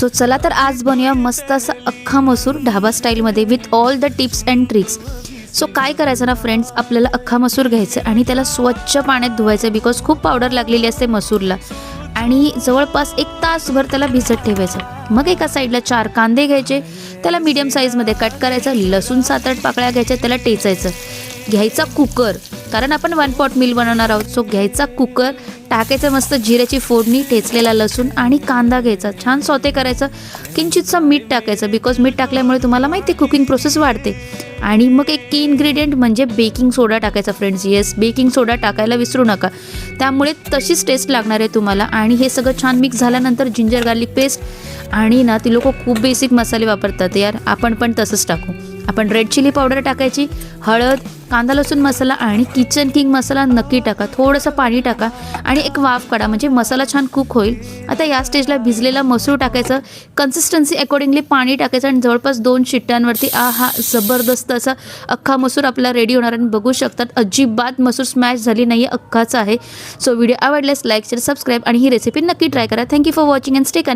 So चला तर आज बनवूया मस्त असा अख्खा मसूर ढाबा स्टाईलमध्ये with all the tips and tricks. So काय करायचं ना फ्रेंड्स, आपल्याला अख्खा मसूर घ्यायचं आणि त्याला स्वच्छ पाण्यात धुवायचं बिकॉज खूप पावडर लागलेली असते मसूरला. आणि जवळपास 1 तासभर त्याला भिजत ठेवायचं. मग एका साईडला 4 कांदे घ्यायचे, त्याला मीडियम साईजमध्ये कट करायचं. लसूण 7-8 पाकळ्या घ्यायच्या, त्याला टेचायचं. घ्यायचा कुकर, कारण आपण 1 पॉट मील बनवणार आहोत. सो घ्यायचा कुकर, टाकायचं मस्त जिऱ्याची फोडणी, ठेचलेला लसूण आणि कांदा घ्यायचा. छान सौते करायचं. किंचितसं मीठ टाकायचं बिकॉज मीठ टाकल्यामुळे तुम्हाला माहिती आहे कुकिंग प्रोसेस वाढते. आणि मग एक की इन्ग्रेडियंट म्हणजे बेकिंग सोडा टाकायचा फ्रेंड्स. येस, बेकिंग सोडा टाकायला विसरू नका, त्यामुळे तशीच टेस्ट लागणार आहे तुम्हाला. आणि हे सगळं छान मिक्स झाल्यानंतर जिंजर गार्लिक पेस्ट आणि ना ती लोक खूप बेसिक मसाले वापरतात यार, आपण पण तसंच टाकू. आपण रेड चिली पावडर टाकायची, हळद, कांदा लसूण मसाला आणि किचन किंग मसाला नक्की टाका. थोडंसं पाणी टाका आणि एक वाफ काढा म्हणजे मसाला छान कुक होईल. आता या स्टेजला भिजलेला मसूर टाकायचं. कन्सिस्टन्सी अकॉर्डिंगली पाणी टाकायचं आणि जवळपास 2 शिट्ट्यांवरती हा जबरदस्त असा अख्खा मसूर आपला रेडी होणार. आणि बघू शकतात अजिबात मसूर स्मॅश झाली नाही आहे, अख्खाच आहे. सो व्हिडिओ आवडल्यास लाईक शेअर सबस्क्राईब आणि ही रेसिपी नक्की ट्राय करा. Thank you for watching and stay connected.